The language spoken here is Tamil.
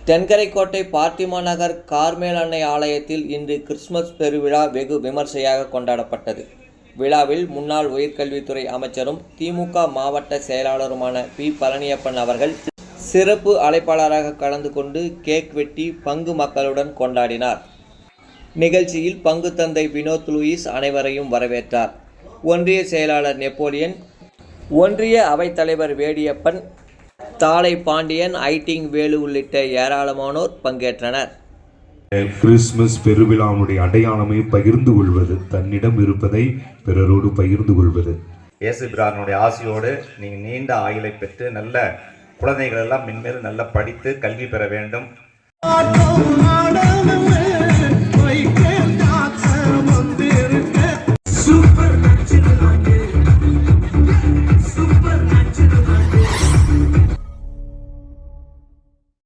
தென்கரைக்கோட்டை பார்த்திமா நகர் கார்மேல் அன்னை ஆலயத்தில் இன்று கிறிஸ்துமஸ் பெருவிழா வெகு விமர்சையாக கொண்டாடப்பட்டது. விழாவில் முன்னாள் உயர்கல்வித்துறை அமைச்சரும் திமுக மாவட்ட செயலாளருமான பி. பழனியப்பன் அவர்கள் சிறப்பு அழைப்பாளராக கலந்து கொண்டு கேக் வெட்டி பங்கு மக்களுடன் கொண்டாடினார். நிகழ்ச்சியில் பங்கு தந்தை வினோத் லூயிஸ் அனைவரையும் வரவேற்றார். ஒன்றிய செயலாளர் நெப்போலியன், ஒன்றிய அவைத்தலைவர் வேடியப்பன், தாளை பாண்டியன், ஐட்டிங் வேலு உள்ளிட்ட ஏராளமானோர் பங்கேற்றனர். கிறிஸ்துமஸ் பெருவிழாவுடைய அடையாளமை பகிர்ந்து கொள்வது, தன்னிடம் இருப்பதை பிறரோடு பகிர்ந்து கொள்வது. இயேசு பிரானுடைய ஆசையோடு நீங்கள் நீண்ட ஆயுளை பெற்று நல்ல குழந்தைகள் எல்லாம் மென்மேலும் நல்ல படித்து கல்வி பெற வேண்டும்.